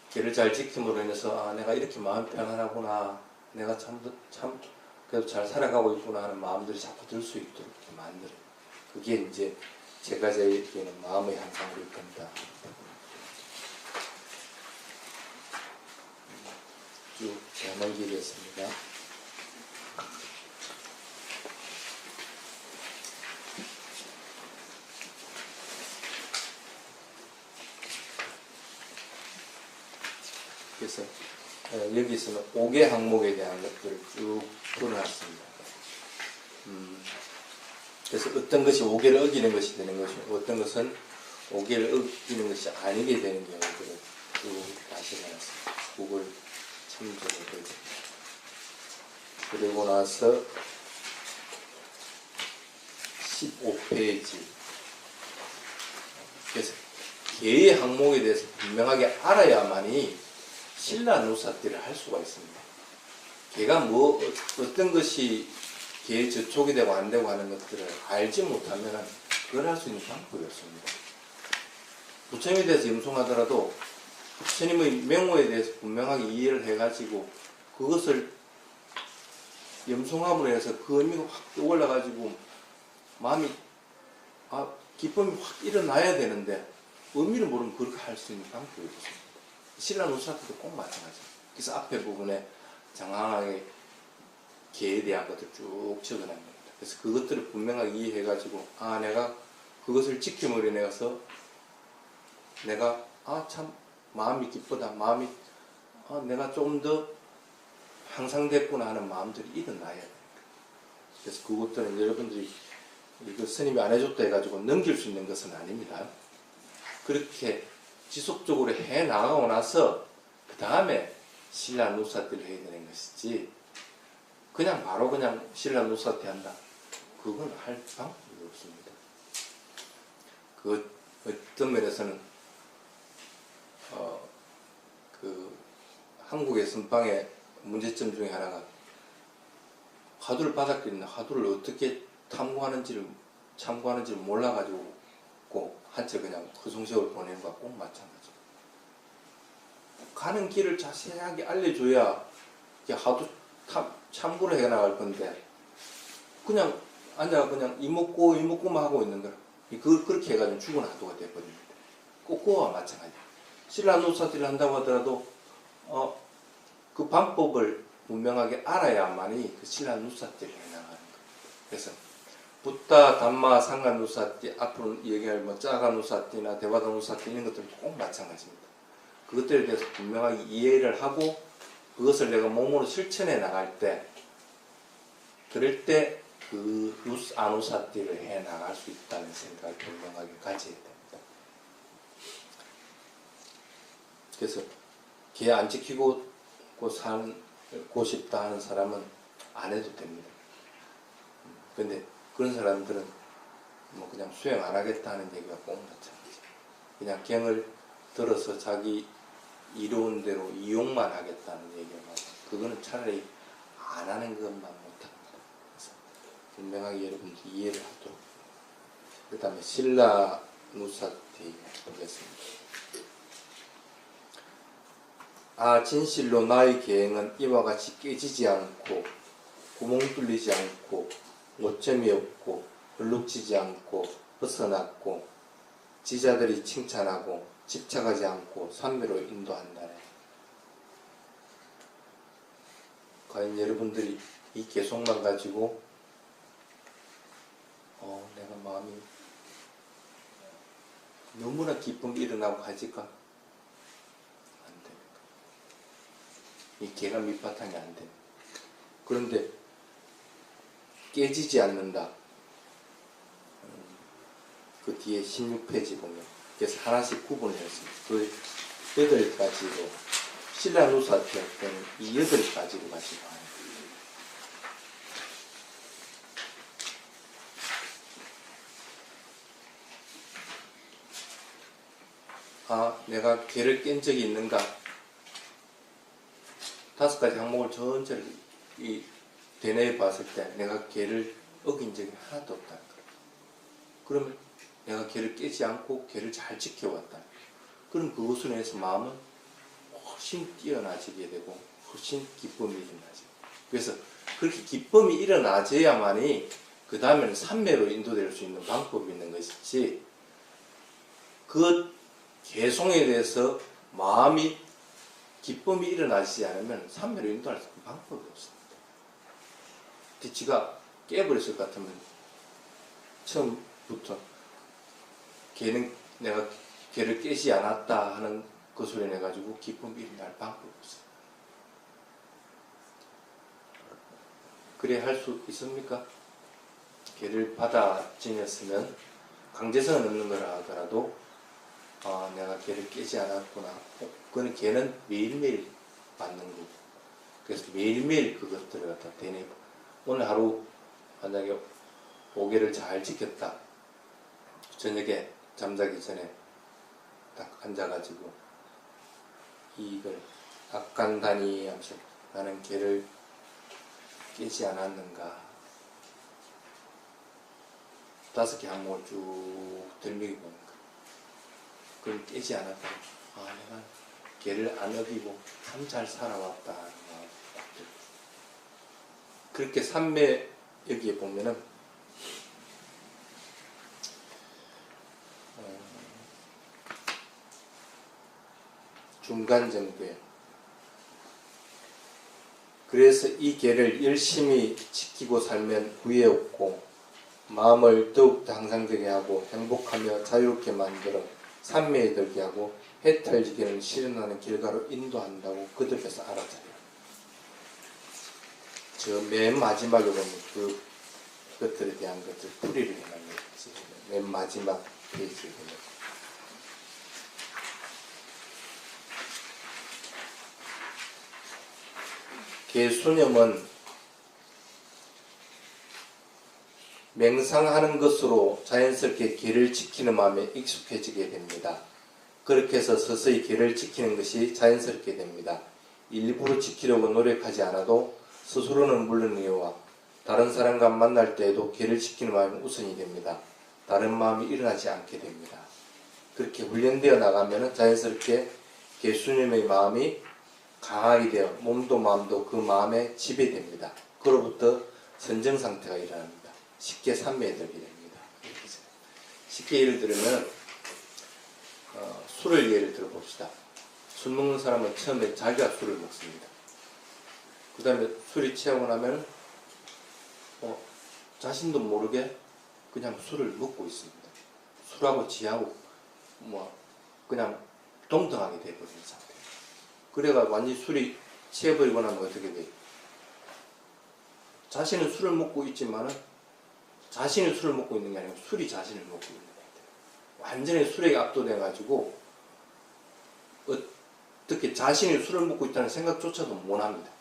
개를 잘 지킴으로 인해서 내가 이렇게 마음이 편안하구나, 내가 참 그래도 잘 살아가고 있구나 하는 마음들이 자꾸 들 수 있도록 이렇게 만들어요. 그게 이제 제가자에게는 마음의 향상으로 이끈다. 쭉 넘기겠습니다. 그래서 여기서는 5개 항목에 대한 것들을 쭉 풀어놨습니다. 그래서 어떤 것이 5개를 어기는 것이 되는 것이고 어떤 것은 5개를 어기는 것이 아니게 되는 경우들을 쭉 다시 해놨습니다. 그걸 참조를 해주고, 그리고 나서 15페이지, 그래서 개의 항목에 대해서 분명하게 알아야만이 신라누사띠를 할 수가 있습니다. 개가 어떤 것이 개의 저촉이 되고 안 되고 하는 것들을 알지 못하면 그걸 할 수 있는 방법이 없습니다. 부처님에 대해서 염송하더라도 부처님의 명호에 대해서 분명하게 이해를 해가지고 그것을 염송함으로 해서 그 의미가 확 떠올라가지고 마음이 기쁨이 확 일어나야 되는데 의미를 모르면 그렇게 할 수 있는 방법이 없습니다. 신라 누사들도 꼭 마찬가지입니다. 그래서 앞에 부분에 장황하게 개에 대한 것들 쭉 적어냅니다. 그래서 그것들을 분명하게 이해해가지고 내가 그것을 지킴으로 인해서 내가 참 마음이 기쁘다, 마음이 내가 조금 더 향상됐구나 하는 마음들이 일어나야 됩니다. 그래서 그것들은 여러분들이 이거 스님이 안 해줬다 해가지고 넘길 수 있는 것은 아닙니다. 그렇게 지속적으로 해 나가고 나서 그 다음에 신라 누사띠를 해야 되는 것이지 그냥 바로 그냥 신라 누사띠 한다. 그건 할 방법이 없습니다. 그 어떤 면에서는 그 한국의 선방의 문제점 중에 하나가 화두를 받았기 때문에 화두를 어떻게 참고하는지를 몰라가지고 한채 그냥 허송세월 보내는 것과 꼭 마찬가지입니다. 가는 길을 자세하게 알려줘야 하도 참고를 해나갈 건데 그냥 앉아 그냥 이먹고만 하고 있는 거라. 그렇게 해가지고 죽은 화두가 되어버립니다. 꼭 그거와 마찬가지입니다. 신라 누사띠를 한다고 하더라도 그 방법을 분명하게 알아야만이 그 신라 누사띠를 해나가는 거예요. 그래서 붓다, 담마, 상가 누사띠, 앞으로 얘기할 짜가 누사띠나 대바다 누사띠 이런 것들은 꼭 마찬가지입니다. 그것들에 대해서 분명하게 이해를 하고 그것을 내가 몸으로 실천해 나갈 때 그럴 때 그 아누사띠를 해 나갈 수 있다는 생각을 분명하게 가져야 됩니다. 그래서 개 안 지키고 살고 싶다 하는 사람은 안 해도 됩니다. 근데 그런 사람들은 그냥 수행 안 하겠다 하는 얘기가 꼭 마찬가지예요. 그냥 경을 들어서 자기 이로운 대로 이용만 하겠다는 얘기가 맞아요. 그거는 차라리 안 하는 것만 못합니다. 그래서 분명하게 여러분들 이해를 하도록. 그 다음에 신라 누사띠 보겠습니다. 진실로 나의 계행은 이와 같이 깨지지 않고 구멍 뚫리지 않고 오점이 없고 얼룩지지 않고 벗어났고 지자들이 칭찬하고 집착하지 않고 삼매로 인도한다네. 과연 여러분들이 이 개성만 가지고 내가 마음이 너무나 기쁨이 일어나고 가질까? 안 됩니다. 이 개가 밑바탕이 안 됩니다. 그런데 깨지지 않는다. 그 뒤에 16페이지 보면 그래서 하나씩 구분을 했습니다. 그 8가지로 신라 누사띠 할 때는 이 8가지로 가지고 하는 내가 개를 깬 적이 있는가? 5가지 항목을 전체를 이 대내에 봤을 때 내가 개를 어긴 적이 하나도 없다. 그러면 내가 개를 깨지 않고 개를 잘 지켜왔다. 그럼 그것으로 인해서 마음은 훨씬 뛰어나지게 되고 훨씬 기쁨이 일어나죠. 그래서 그렇게 기쁨이 일어나져야만이 그 다음에는 삼매로 인도될 수 있는 방법이 있는 것이지 그 개송에 대해서 마음이 기쁨이 일어나지 않으면 삼매로 인도할 수 있는 방법이 없습니다. 지가 깨버렸을 것 같으면 처음부터 내가 개를 깨지 않았다 하는 것으로 인해 가지고 기쁨이 일어날 방법이 없어요. 그래 할 수 있습니까? 개를 받아 지녔으면 강제성은 없는 거라 하더라도 내가 개를 깨지 않았구나. 그거는 개는 매일매일 받는 거고 그래서 매일매일 그것들을 갖다 대내고 오늘 하루 만약에 5개를 잘 지켰다. 저녁에 잠자기 전에 딱 앉아가지고 이걸 악간단이 하면서 나는 개를 깨지 않았는가 5개 항목을 쭉 들미게 보는 거예요. 그걸 깨지 않았다. 내가 개를 안 어기고 참 잘 살아왔다. 그렇게 삼매 여기에 보면은 중간 정도예요. 그래서 이 계를 열심히 지키고 살면 후회 없고 마음을 더욱더 항상되게 하고 행복하며 자유롭게 만들어 산매에 들게 하고 해탈지기는 실현하는 결과로 인도한다고 그들께서 알아차려요. 저 맨 마지막에 보면 그것들에 대한 것들 풀이를 해놨는 거지. 맨 마지막 페이지에 보면 개수념은 맹상하는 것으로 자연스럽게 계를 지키는 마음에 익숙해지게 됩니다. 그렇게 해서 서서히 계를 지키는 것이 자연스럽게 됩니다. 일부러 지키려고 노력하지 않아도 스스로는 물론이와 다른 사람과 만날 때에도 계를 지키는 마음이 우선이 됩니다. 다른 마음이 일어나지 않게 됩니다. 그렇게 훈련되어 나가면 자연스럽게 개수념의 마음이 강하게 되어 몸도 마음도 그 마음에 지배됩니다. 그로부터 선정 상태가 일어납니다. 쉽게 산매에 들게 됩니다. 쉽게 예를 들면 술을 예를 들어 봅시다. 술 먹는 사람은 처음에 자기가 술을 먹습니다. 그 다음에 술이 취하고 나면 자신도 모르게 그냥 술을 먹고 있습니다. 술하고 지하고 그냥 동등하게 되어버리는 상태. 그래가 완전히 술이 취해버리고 나면 어떻게 돼요? 자신은 술을 먹고 있지만은 자신이 술을 먹고 있는 게 아니고 술이 자신을 먹고 있는 거예요. 완전히 술에 압도돼가지고 어떻게 자신이 술을 먹고 있다는 생각조차도 못합니다.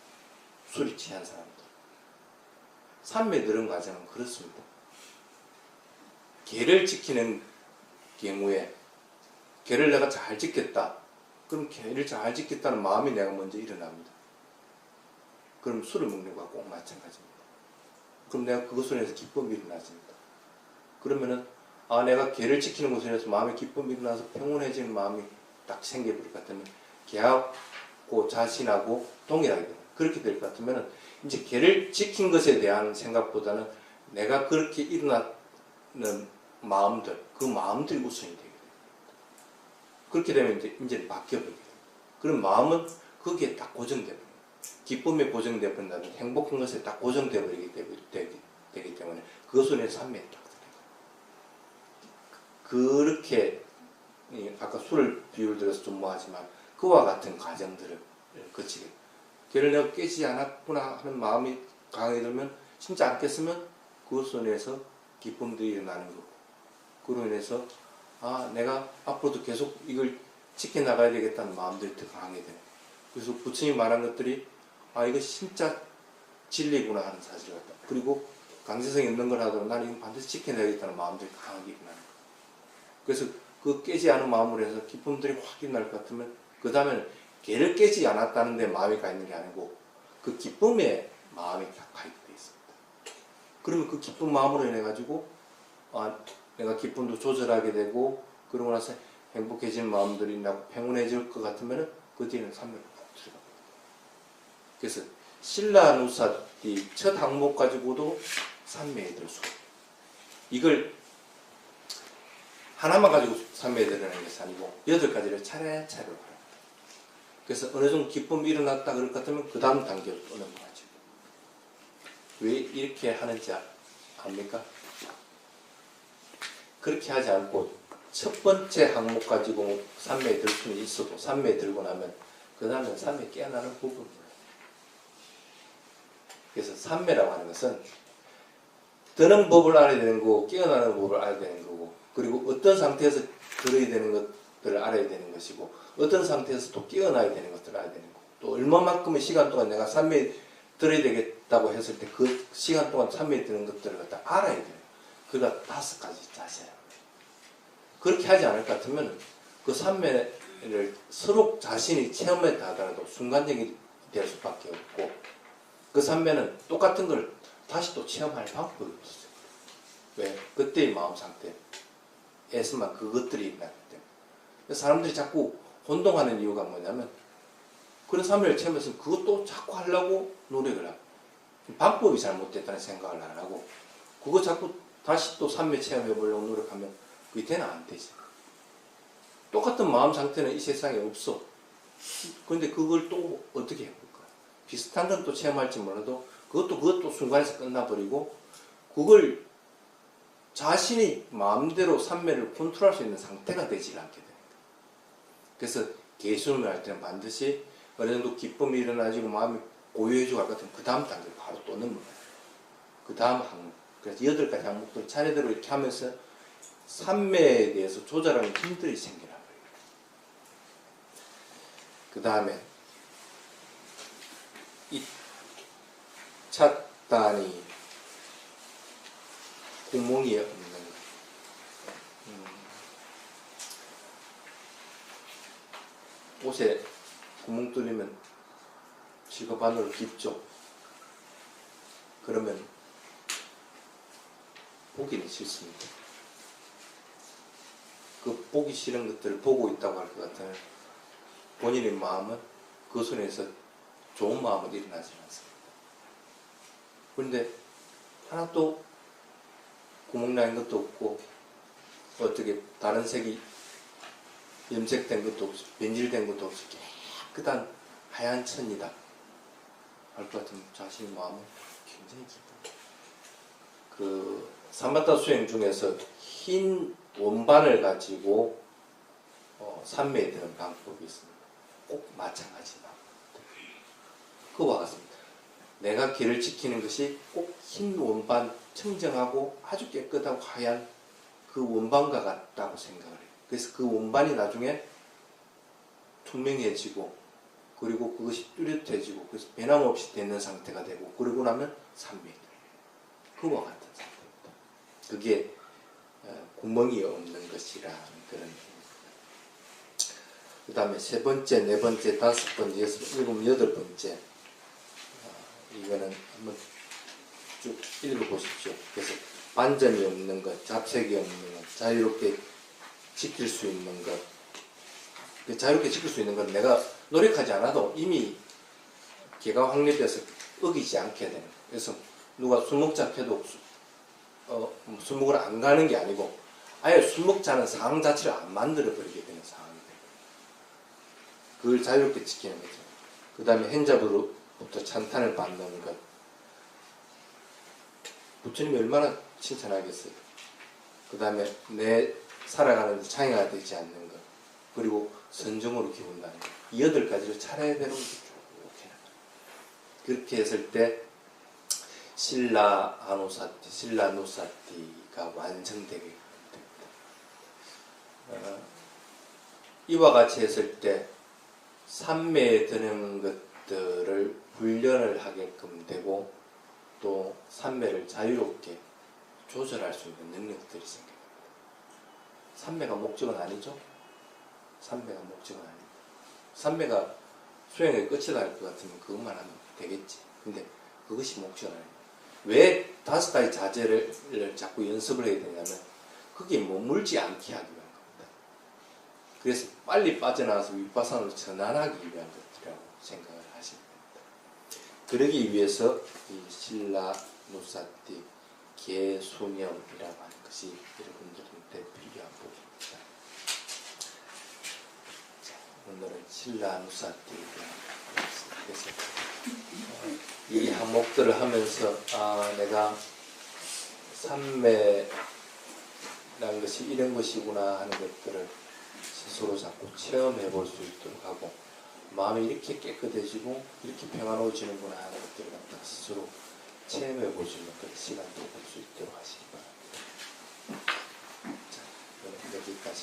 술이 취한 사람들. 산매 들은 과정은 그렇습니다. 계를 지키는 경우에 계를 내가 잘 지켰다. 그럼 계를 잘 지켰다는 마음이 내가 먼저 일어납니다. 그럼 술을 먹는 것과 꼭 마찬가지입니다. 그럼 내가 그것으로 인해서 기쁨이 일어나집니다. 그러면은 내가 계를 지키는 것으로 인해서 마음에 기쁨이 일어나서 평온해지는 마음이 딱 생겨버릴 것 같으면 계하고 자신하고 동일하게 됩니다. 그렇게 될 것 같으면 이제 계를 지킨 것에 대한 생각보다는 내가 그렇게 일어나는 마음들, 그 마음들이 우선이 되게 됩니다. 그렇게 되면 이제 바뀌어버리게 됩니다. 그럼 마음은 거기에 딱 고정되어 버립니다. 기쁨에 고정되어 버린다든지 행복한 것에 딱 고정되어 버리게 되기 때문에 그것으로 인해서 산매에 딱 들어요. 그렇게 아까 술을 비유를 들어서 좀 뭐하지만 그와 같은 과정들을 거치게 됩니다. 걔를 내가 깨지 않았구나 하는 마음이 강하게 들면 진짜 안 깼으면 그것으로 인해서 기쁨도 일어나는 거고 그로 인해서 내가 앞으로도 계속 이걸 지켜나가야 되겠다는 마음들이 더 강하게 돼요. 그래서 부처님이 말한 것들이 이거 진짜 진리구나 하는 사실을 갖다 그리고 강제성이 있는 걸 하더라도 나는 이거 반드시 지켜내야겠다는 마음들이 강하게 일어나는 거예요. 그래서 그 깨지 않은 마음으로 해서 기쁨들이 확 일어날 것 같으면 그 다음에는 걔를 깨지 않았다는 데 마음이 가 있는 게 아니고 그 기쁨에 마음이 다 가입되어 있습니다. 그러면 그 기쁜 마음으로 인해 가지고 내가 기쁨도 조절하게 되고 그러고 나서 행복해지는 마음들이 나고 평온해질 것 같으면 그 뒤에는 산매로 푹 들어갑니다. 그래서 신라누사띠 첫 항목 가지고도 산매에 들 수가 있어요. 이걸 하나만 가지고 산매에 들어가는 것이 아니고 8가지를 차례차례로 합니다. 그래서 어느 정도 기쁨이 일어났다 그럴 것 같으면 그 다음 단계로 또 넘어가죠. 왜 이렇게 하는지 압니까? 그렇게 하지 않고 첫 번째 항목 가지고 산매에 들 수는 있어도 산매에 들고 나면 그 다음에 산매에 깨어나는 부분이에요. 그래서 산매라고 하는 것은 드는 법을 알아야 되는 거고 깨어나는 법을 알아야 되는 거고 그리고 어떤 상태에서 들어야 되는 것들을 알아야 되는 것이고 어떤 상태에서 또 깨어나야 되는 것들을 알아야 되는 거고 또 얼마만큼의 시간 동안 내가 산매에 들어야 되겠다고 했을 때 그 시간 동안 산매에 드는 것들을 갖다 알아야 돼요. 그가 5가지 자세예요. 그렇게 하지 않을 것 같으면 그 산매를 서로 자신이 체험했다 하더라도 순간적이 될 수밖에 없고 그 산매는 똑같은 걸 다시 또 체험할 방법이 없어요. 왜? 그때의 마음 상태에서만 그것들이 일어나기 때문에. 사람들이 자꾸 혼동하는 이유가 뭐냐면 그런 산매를 체험해서 그것도 자꾸 하려고 노력을 하고 방법이 잘못됐다는 생각을 안 하고 그거 자꾸 다시 또 산매 체험해 보려고 노력하면 그게 되나 안 되지. 똑같은 마음 상태는 이 세상에 없어. 근데 그걸 또 어떻게 해볼까? 비슷한 건 또 체험할지 몰라도 그것도 순간에서 끝나버리고 그걸 자신이 마음대로 산매를 컨트롤할 수 있는 상태가 되지 않게 됩니다. 그래서 개수를 할 때는 반드시 어느 정도 기쁨이 일어나지고 마음이 고요해지고 할 것 같으면 그 다음 단계를 바로 또 넘어가요. 그 다음 항목. 그래서 8가지 항목들을 차례대로 이렇게 하면서 산매에 대해서 조절하는 힘들이 생겨나 버려요. 그 다음에 이 찻단이 구멍이 없는 것. 옷에 구멍 뚫리면 지거 바늘로 깊죠. 그러면 보기는 싫습니다. 그 보기 싫은 것들을 보고 있다고 할 것 같으면 본인의 마음은 그 손에서 좋은 마음은 일어나지 않습니다. 그런데 하나도 구멍난 것도 없고 어떻게 다른 색이 염색된 것도 없이 변질된 것도 없이 깨끗한 하얀 천이다 할 것 같으면 자신의 마음은 굉장히 기쁩니다. 그 사마타 수행 중에서 흰 원반을 가지고 산매에 드는 방법이 있습니다. 꼭 마찬가지다. 그와 같습니다. 내가 길을 지키는 것이 꼭 흰 원반, 청정하고 아주 깨끗하고 하얀 그 원반과 같다고 생각을 해요. 그래서 그 원반이 나중에 투명해지고 그리고 그것이 뚜렷해지고 그래서 변함없이 되는 상태가 되고 그러고 나면 산매에 들어요. 그와 같은 상태입니다. 그게 구멍이 없는 것이라는 그런 의미입니다. 그 다음에 3번째, 4번째, 5번째, 6, 7, 8번째 이거는 한번 쭉 읽어보십시오. 그래서 반전이 없는 것, 잡색이 없는 것, 자유롭게 지킬 수 있는 것. 자유롭게 지킬 수 있는 건 내가 노력하지 않아도 이미 개가 확립돼서 어기지 않게 되는 거예요. 그래서 누가 술 먹자 해도 술 먹으러 안 가는 게 아니고 아예 술 먹자는 상황 자체를 안 만들어버리게 되는 상황이 돼요. 그걸 자유롭게 지키는 거죠. 그 다음에 행자부로부터 찬탄을 받는 것. 부처님이 얼마나 칭찬하겠어요. 그 다음에 내 살아가는 데 장애가 되지 않는 것. 그리고 선정으로 기운다는 것. 이 8가지를 차례대로 쭉 해나가요. 그렇게 했을 때 신라 아누사티, 신라 누사티가 완성되게 됩니다. 이와 같이 했을 때 산매에 드는 것들을 훈련을 하게끔 되고 또 산매를 자유롭게 조절할 수 있는 능력들이 생깁니다. 산매가 목적은 아니죠? 산매가 목적은 아닙니다. 산매가 수행의 끝이다 할 것 같으면 그것만 하면 되겠지. 근데 그것이 목적은 아닙니다. 왜 5가지 자제를 자꾸 연습을 해야 되냐면 그게 머물지 않게 하기 위한 겁니다. 그래서 빨리 빠져나와서 윗바산으로 전환하기 위한 것이라고 생각을 하시면 됩니다. 그러기 위해서 이 신라 누사티 개수념이라고 하는 것이 여러분들한테 필요한 부분입니다. 자, 오늘은 신라 누사티에 대한 그래서 이 항목들을 하면서 내가 산매라는 것이 이런 것이구나 하는 것들을 스스로 자꾸 체험해 볼 수 있도록 하고 마음이 이렇게 깨끗해지고 이렇게 평안해지는구나 하는 것들을 갖다 스스로 체험해 볼 수 있는 그런 시간도 볼 수 있도록 하시기 바랍니다. 자, 오늘 여기까지